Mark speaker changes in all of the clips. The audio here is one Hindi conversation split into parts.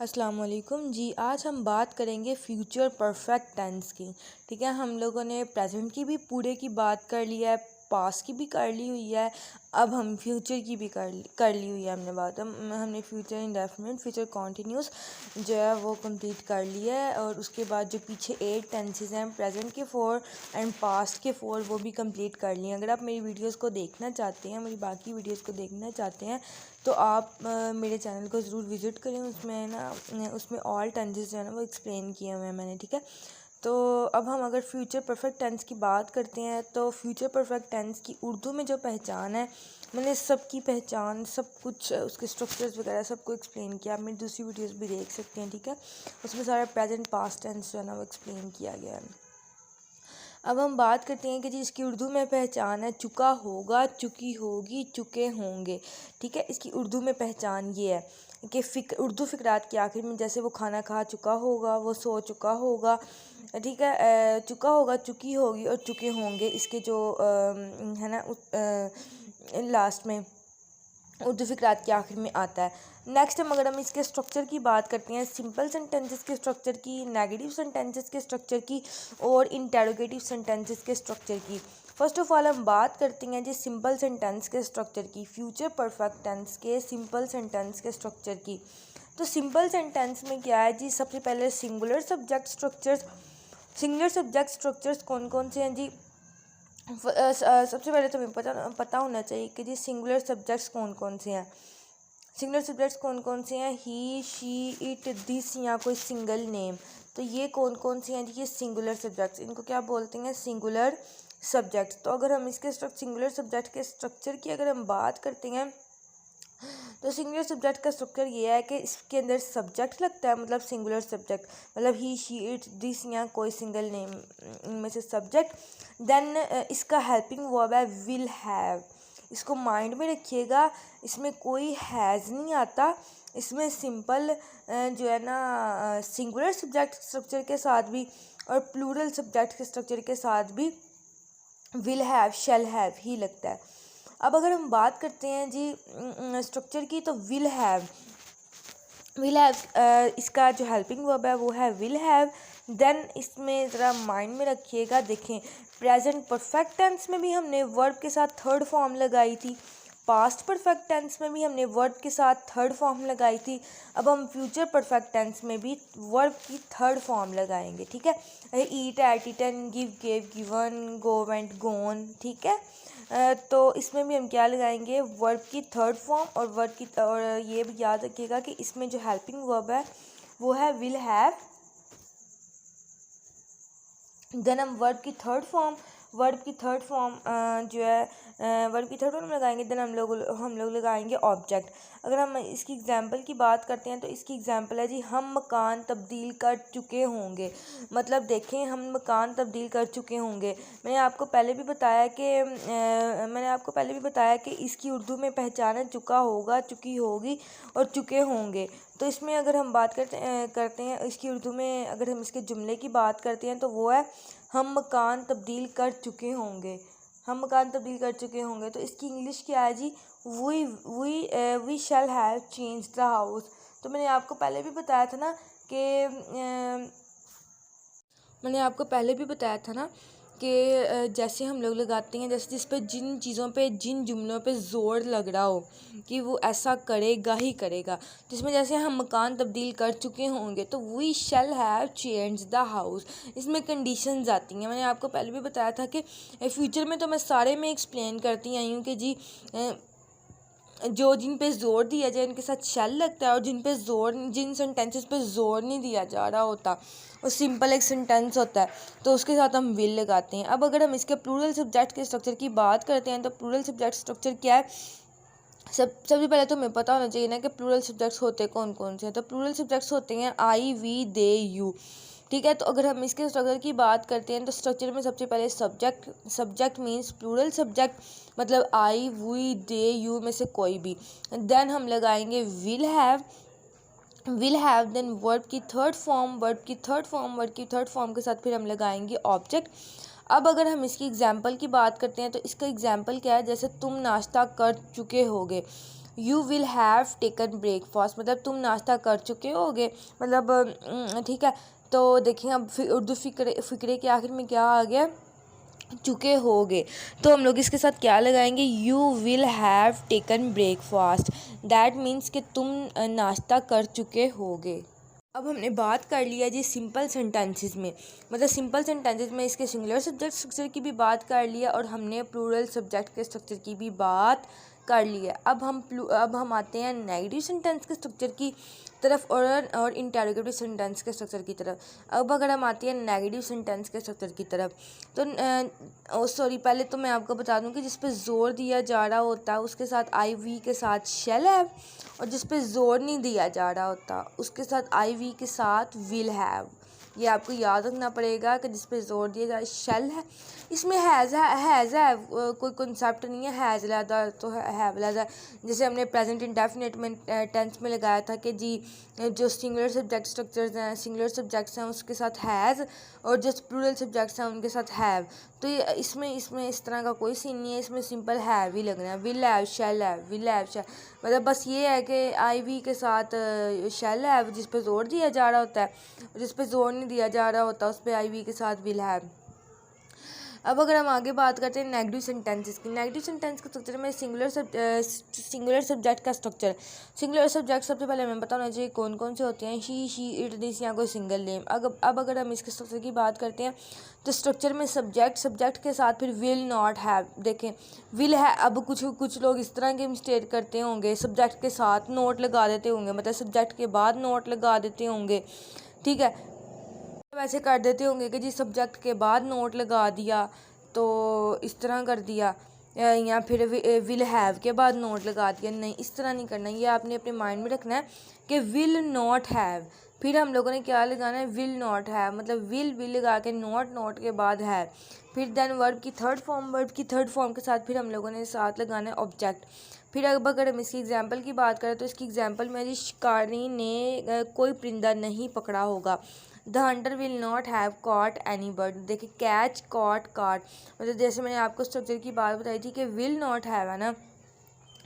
Speaker 1: अस्सलाम वालेकुम जी। आज हम बात करेंगे फ्यूचर परफेक्ट टेंस की। ठीक है, हम लोगों ने प्रेजेंट की भी पूरे की बात कर लिया है, पास्ट की भी कर ली हुई है, अब हम फ्यूचर की भी कर ली हुई है हमने बात। हमने फ्यूचर इंडेफिनिट, फ्यूचर कॉन्टिन्यूस जो है वो कंप्लीट कर लिया है, और उसके बाद जो पीछे 8 टेंसेस हैं, प्रेजेंट के 4 एंड पास्ट के 4, वो भी कंप्लीट कर लिए। अगर आप मेरी वीडियोस को देखना चाहते हैं, मेरी बाकी वीडियोस को देखना चाहते हैं, तो आप मेरे चैनल को ज़रूर विज़िट करें। उसमें ऑल टेंसेस जो है ना वो एक्सप्लेन किए हुए हैं मैंने। ठीक है, तो अब हम अगर फ्यूचर परफेक्ट टेंस की बात करते हैं, तो फ्यूचर परफेक्ट टेंस की उर्दू में जो पहचान है, मैंने सबकी पहचान, सब कुछ उसके स्ट्रक्चर्स वगैरह सबको एक्सप्लेन किया। आप मेरी दूसरी वीडियोस भी देख सकते हैं। ठीक है, उसमें सारा प्रेजेंट पास्ट टेंस जो है ना वो एक्सप्लेन किया गया है। अब हम बात करते हैं कि जी इसकी उर्दू में पहचान है चुका होगा, चुकी होगी, चुके होंगे। ठीक है, इसकी उर्दू में पहचान ये है कि उर्दू फ़िक़रात के आखिर में जैसे वो खाना खा चुका होगा, वो सो चुका होगा। ठीक है, चुका होगा, चुकी होगी और चुके होंगे, इसके जो है ना लास्ट में उर्दू फ़िक़रात के आखिर में आता है। नेक्स्ट अगर हम इसके स्ट्रक्चर की बात करते हैं, सिंपल सेंटेंसेस के स्ट्रक्चर की, नेगेटिव सेंटेंसेस के स्ट्रक्चर की और इंटेरोगेटिव सेंटेंसेस के स्ट्रक्चर की। फर्स्ट ऑफ ऑल हम बात करते हैं जी सिंपल सेंटेंस के स्ट्रक्चर की, फ्यूचर परफेक्ट टेंस के सिंपल सेंटेंस के स्ट्रक्चर की। तो सिंपल सेंटेंस में क्या है जी, सबसे पहले singular subject structures. Singular subject structures कौन कौन से हैं जी? सबसे पहले तो हमें पता होना चाहिए कि जी सिंगुलर सब्जेक्ट्स कौन कौन से हैं। सिंगुलर सब्जेक्ट्स कौन कौन से हैं? ही, शी, इट, दिस या कोई सिंगल नेम। तो ये कौन कौन से हैं जी? ये सिंगुलर सब्जेक्ट्स, इनको क्या बोलते हैं? Singular subjects. तो अगर हम इसके सिंगुलर सब्जेक्ट के स्ट्रक्चर की अगर हम बात करते हैं, तो सिंगुलर सब्जेक्ट का स्ट्रक्चर ये है कि इसके अंदर सब्जेक्ट लगता है, मतलब सिंगुलर सब्जेक्ट, मतलब ही, शी, इट, दिस या कोई सिंगल नेम, इनमें से सब्जेक्ट। देन इसका हेल्पिंग वर्ब है विल हैव। इसको माइंड में रखिएगा, इसमें कोई हैज़ नहीं आता, इसमें सिंपल जो है ना सिंगुलर सब्जेक्ट स्ट्रक्चर के साथ भी और प्लूरल सब्जेक्ट के स्ट्रक्चर के साथ भी will have, shall have he लगता है। अब अगर हम बात करते हैं जी स्ट्रक्चर की, तो विल हैव इसका जो हेल्पिंग वर्ब है वो है विल हैव। देन इसमें ज़रा माइंड में रखिएगा, देखें प्रेजेंट परफेक्ट टेंस में भी हमने वर्ब के साथ थर्ड फॉर्म लगाई थी, पास्ट परफेक्ट टेंस में भी हमने वर्ब के साथ थर्ड फॉर्म लगाई थी। अब हम फ्यूचर परफेक्ट टेंस में भी वर्ब की थर्ड फॉर्म लगाएंगे। ठीक है, eat, ate, eaten, give, gave, given, go, went, gone. ठीक है, तो इसमें भी हम क्या लगाएंगे? वर्ब की थर्ड फॉर्म और ये भी याद रखिएगा कि इसमें जो हेल्पिंग वर्ब है वो है विल हैव। देन हम वर्ब की थर्ड फॉर्म जो है वर्ब की थर्ड फॉर्म लगाएंगे। देन हम लोग लगाएंगे ऑब्जेक्ट। अगर हम इसकी एग्जांपल की बात करते हैं, तो इसकी एग्जांपल है जी हम मकान तब्दील कर चुके होंगे। मतलब देखें, हम मकान तब्दील कर चुके होंगे। मैंने आपको पहले भी बताया कि इसकी उर्दू में पहचान है चुका होगा, चुकी होगी और चुके होंगे। तो इसमें अगर हम बात करते हैं इसकी उर्दू में, अगर हम इसके जुमले की बात करते हैं, तो वो है हम मकान तब्दील कर चुके होंगे। हम मकान तब्दील कर चुके होंगे। तो इसकी इंग्लिश क्या है जी? We shall have change the house. तो मैंने आपको पहले भी बताया था ना कि जैसे हम लोग लगाते हैं, जैसे जिस पे जिन चीज़ों पे, जिन जुमलों पे ज़ोर लग रहा हो कि वो ऐसा करेगा ही करेगा, तो इसमें जैसे हम मकान तब्दील कर चुके होंगे, तो we shall have change the house, इसमें कंडीशंस आती हैं। मैंने आपको पहले भी बताया था कि फ्यूचर में तो मैं सारे में एक्सप्लेन करती आई हूँ कि जी जो जिन पे ज़ोर दिया जाए उनके साथ शैल लगता है, और जिन सेंटेंसेस पे ज़ोर नहीं दिया जा रहा होता, वो सिंपल एक सेंटेंस होता है, तो उसके साथ हम विल लगाते हैं। अब अगर हम इसके प्लूरल सब्जेक्ट के स्ट्रक्चर की बात करते हैं, तो प्लूरल सब्जेक्ट स्ट्रक्चर क्या है? सबसे पहले तो हमें पता होना चाहिए ना कि प्लूरल सब्जेक्ट्स होते कौन कौन से हैं। तो प्लूरल सब्जेक्ट्स होते हैं आई, वी, दे, यू। ठीक है, तो अगर हम इसके स्ट्रक्चर की बात करते हैं, तो स्ट्रक्चर में सबसे पहले सब्जेक्ट मीन्स प्लूरल सब्जेक्ट, मतलब आई, वी, दे, यू में से कोई भी। देन हम लगाएंगे विल हैव। देन वर्ब की थर्ड फॉर्म के साथ फिर हम लगाएंगे ऑब्जेक्ट। अब अगर हम इसकी एग्जांपल की बात करते हैं, तो इसका एग्जांपल क्या है? जैसे तुम नाश्ता कर चुके होगे, you will have taken breakfast, मतलब तुम नाश्ता कर चुके होगे, मतलब ठीक है। तो देखिए अब उर्दू फ़िक्रे के आखिर में क्या आ गया, चुके होगे। तो हम लोग इसके साथ क्या लगाएंगे, you will have taken breakfast, that means कि तुम नाश्ता कर चुके होगे। अब हमने बात कर लिया जी सिंपल सेंटेंसेस में, मतलब सिंपल सेंटेंसेस में इसके सिंगुलर सब्जेक्ट स्ट्रक्चर की भी बात कर लिया और हमने प्लूरल सब्जेक्ट के स्ट्रक्चर की भी बात कर लिया। अब हम आते हैं नेगेटिव सेंटेंस के स्ट्रक्चर की तरफ और इंटरोगेटिव सेंटेंस के स्ट्रक्चर की तरफ। अब अगर हम आते हैं नेगेटिव सेंटेंस के स्ट्रक्चर की तरफ, तो पहले तो मैं आपको बता दूं कि जिस पे ज़ोर दिया जा रहा होता है उसके साथ आई वी के साथ शेल हैव, और जिस पे ज़ोर नहीं दिया जा रहा होता उसके साथ आई वी के साथ विल हैव। ये आपको याद रखना पड़ेगा कि जिस पे ज़ोर दिया जाए शेल है, इसमें हैज़ है कोई कॉन्सेप्ट नहीं है, हैज़ लहदा तो हैव लहदा। जैसे हमने प्रेजेंट इंडेफिनिट में टेंस में लगाया था कि जी जो सिंगुलर सब्जेक्ट स्ट्रक्चर्स हैं, सिंगुलर सब्जेक्ट्स हैं उसके साथ हैज़, और जो प्लूरल सब्जेक्ट्स हैं उनके साथ हैव। तो ये इसमें इस तरह का कोई सीन नहीं है, इसमें सिंपल हैव ही लगना है, will have shall have will have shall, मतलब बस ये है कि आई वी के साथ शैल हैव जिस पे जोर दिया जा रहा होता है, जिस पे जोर नहीं दिया जा रहा होता उस पे आई वी के साथ विल हैव। अब अगर हम आगे बात करते हैं नेगेटिव सेंटेंसेस की, नेगेटिव सेंटेंस के स्ट्रक्चर में सिंगुलर सब्जेक्ट का स्ट्रक्चर। सिंगुलर सब्जेक्ट सबसे पहले हमें पता होना चाहिए कौन कौन से होते हैं, शी इट दिस या कोई सिंगल नेम। अब अगर हम इसके स्ट्रक्चर की बात करते हैं तो स्ट्रक्चर में सब्जेक्ट के साथ फिर विल नॉट हैव। देखें विल है, अब कुछ लोग इस तरह के मिस्टेक करते होंगे, सब्जेक्ट के साथ नोट लगा देते होंगे, मतलब सब्जेक्ट के बाद नोट लगा देते होंगे, ठीक है। वैसे कर देते होंगे कि जी सब्जेक्ट के बाद नोट लगा दिया, तो इस तरह कर दिया, या फिर विल हैव के बाद नोट लगा दिया। नहीं, इस तरह नहीं करना, ये आपने अपने माइंड में रखना है कि विल नॉट हैव, फिर हम लोगों ने क्या लगाना है, विल नॉट हैव, मतलब विल लगा के नॉट के बाद है, फिर देन वर्ब की थर्ड फॉर्म के साथ फिर हम लोगों ने साथ लगाना है ऑब्जेक्ट। फिर अब अगर हम इसकी एग्जांपल की बात करें तो इसकी एग्जांपल में जी शिकारी ने कोई परिंदा नहीं पकड़ा होगा। The hunter will not have caught any bird. देखिए कैच कॉट काट, मतलब जैसे मैंने आपको स्ट्रक्चर की बात बताई थी कि विल नॉट हैव है ना,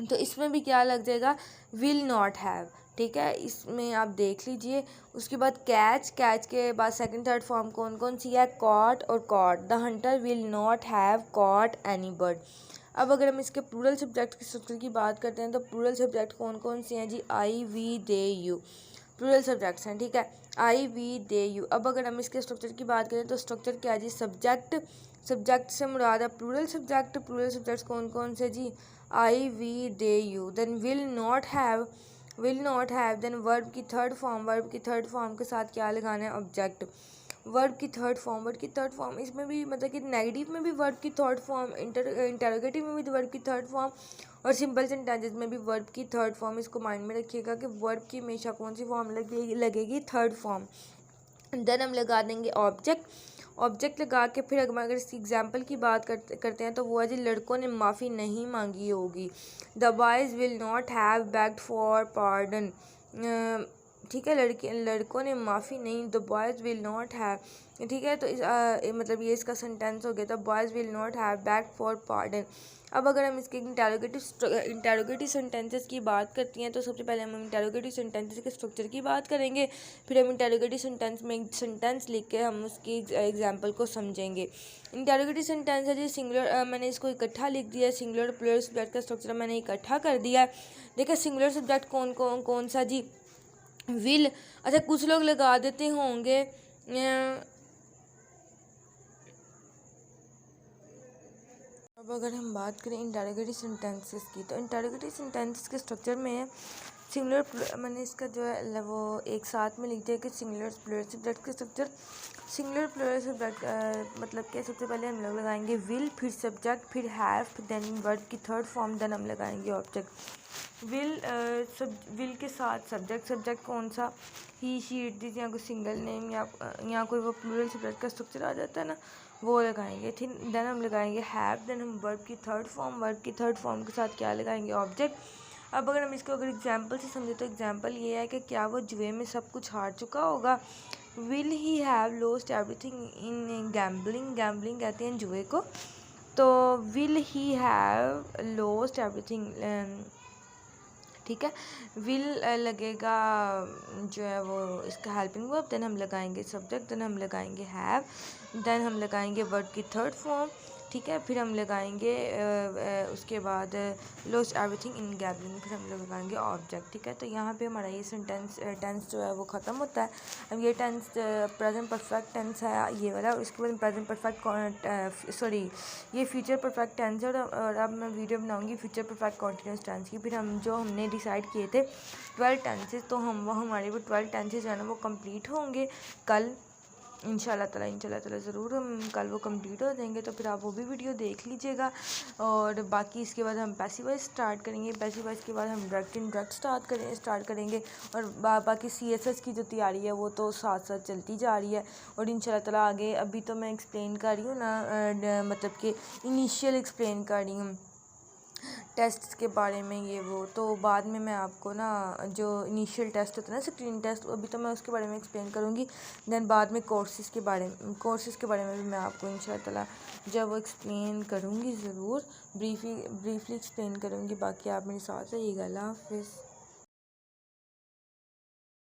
Speaker 1: तो इसमें भी क्या लग जाएगा, विल नॉट हैव, ठीक है। इसमें आप देख लीजिए। उसके बाद कैच के बाद सेकंड थर्ड फॉर्म कौन कौन सी है, कॉट और caught. The hunter will not have caught any bird. अब अगर हम इसके प्लूरल सब्जेक्ट के स्ट्रक्चर की बात करते हैं तो प्लूरल सब्जेक्ट कौन कौन से हैं जी, I we they you, plural subjects हैं, ठीक है, आई वी दे यू। अब अगर हम इसके स्ट्रक्चर की बात करें तो स्ट्रक्चर क्या है जी, सब्जेक्ट से मुराद है प्लूरल सब्जेक्ट्स कौन कौन से जी, I we they you. Then will not have then verb की थर्ड फॉर्म के साथ क्या लगाना है, ऑब्जेक्ट। वर्ब की थर्ड फॉर्म इसमें भी मतलब कि नेगेटिव में भी वर्ब की थर्ड फॉर्म, इंटरोगेटिव में भी वर्ब की थर्ड फॉर्म, और सिंपल सेंटेंसेस में भी वर्ब की थर्ड फॉर्म। इसको माइंड में रखिएगा कि वर्ब की हमेशा कौन सी फॉर्म लगेगी, थर्ड फॉर्म। देन हम लगा देंगे ऑब्जेक्ट लगा के फिर अगर इसकी एग्जाम्पल की बात करते हैं तो वो है जी लड़कों ने माफ़ी नहीं मांगी होगी। The boys will not have bagged for pardon, ठीक है, लड़कों ने माफ़ी नहीं, the boys will not have, ठीक है। तो मतलब ये इसका सेंटेंस हो गया, the boys will not have bagged for pardon. अब अगर हम इसके इंटरोगेटिव सेंटेंसेस की बात करती हैं तो सबसे पहले हम इंटरोगेटिव सेंटेंसेस के स्ट्रक्चर की बात करेंगे, फिर हम इंटरोगेटिव सेंटेंस में सेंटेंस लिख के हम उसकी एग्जांपल को समझेंगे। इंटरोगेटिव सेंटेंस है जी सिंगुलर, मैंने इसको इकट्ठा लिख दिया, सिंगुलर प्लूरल सब्जेक्ट का स्ट्रक्चर मैंने इकट्ठा कर दिया। देखिए सिंगुलर सब्जेक्ट कौन सा जी, विल। अच्छा कुछ लोग लगा देते होंगे अब अगर हम बात करें इंटरोगेटिव सेंटेंसेस की तो इंटरोगेटिव सेंटेंसेस के स्ट्रक्चर में सिंगुलर, मैंने इसका जो है वो एक साथ में लिख दिया कि सिंगुलर प्लूरल सब्जेक्ट के स्ट्रक्चर। सिंगुलर प्लूरल सब्जेक्ट मतलब कि सबसे पहले हम लोग लगाएंगे विल, फिर सब्जेक्ट, फिर हैव, देन वर्ब की थर्ड फॉर्म, देन हम लगाएंगे ऑब्जेक्ट। विल के साथ सब्जेक्ट कौन सा, ही शी इट दिस, या कोई सिंगल नेम या कोई वो प्लूरल सब्जेक्ट का स्ट्रक्चर आ जाता है ना, वो लगाएंगे। ठीक, देन हम लगाएंगे हैव, देन हम वर्ब की थर्ड फॉर्म के साथ क्या लगाएंगे, ऑब्जेक्ट। अब अगर हम इसको एग्जाम्पल से समझे तो एग्जाम्पल ये है कि क्या वो जुए में सब कुछ हार चुका होगा। Will he have lost everything in gambling कहते हैं जुए को, तो will he have lost everything ठीक है। विल लगेगा जो है वो इसका हेल्पिंग वर्ब, देन हम लगाएंगे सब्जेक्ट, देन हम लगाएंगे हैव, देन हम लगाएंगे वर्ब की थर्ड फॉर्म, ठीक है। फिर हम लगाएंगे उसके बाद लॉस्ट एवरीथिंग इन गैदरिंग, फिर हम लगाएंगे ऑब्जेक्ट, ठीक है। तो यहाँ पे हमारा ये सेंटेंस टेंस जो है वो ख़त्म होता है। अब ये टेंस प्रेजेंट परफेक्ट टेंस है ये वाला, और इसके बाद प्रेजेंट परफेक्ट सॉरी ये फ्यूचर परफेक्ट टेंस है। और अब मैं वीडियो बनाऊंगी फ्यूचर परफेक्ट कॉन्टिन्यूस टेंस की। फिर हम जो हमने डिसाइड किए थे 12 टेंसेस, तो वो हमारे वो 12 टेंसेस जो है ना वो कंप्लीट होंगे कल इंशाल्लाह ताला ज़रूर हम कल वो कंप्लीट हो जाएंगे। तो फिर आप वो भी वीडियो देख लीजिएगा। और बाकी इसके बाद हम पैसिव वॉइस स्टार्ट करेंगे, पैसिव वॉइस के बाद हम डायरेक्ट इनडायरेक्ट स्टार्ट करेंगे। और बाकी CSS की जो तैयारी है वो तो साथ साथ चलती जा रही है। और इंशाल्लाह ताला आगे अभी तो मैं एक्सप्लेन कर रही हूँ ना, मतलब कि इनिशियल एक्सप्लेन कर रही हूँ टेस्ट के बारे में ये वो, तो बाद में मैं आपको ना जो इनिशियल टेस्ट होता है ना स्क्रीन टेस्ट, अभी तो मैं उसके बारे में एक्सप्लेन करूँगी। देन बाद में कोर्सेज़ के बारे में भी मैं आपको इंशाल्लाह ताला जब वो एक्सप्लेन करूँगी ज़रूर ब्रीफली एक्सप्लेन करूँगी। बाकी आप मेरे साथ रहिएगा। अल्लाह हाफ़िज़।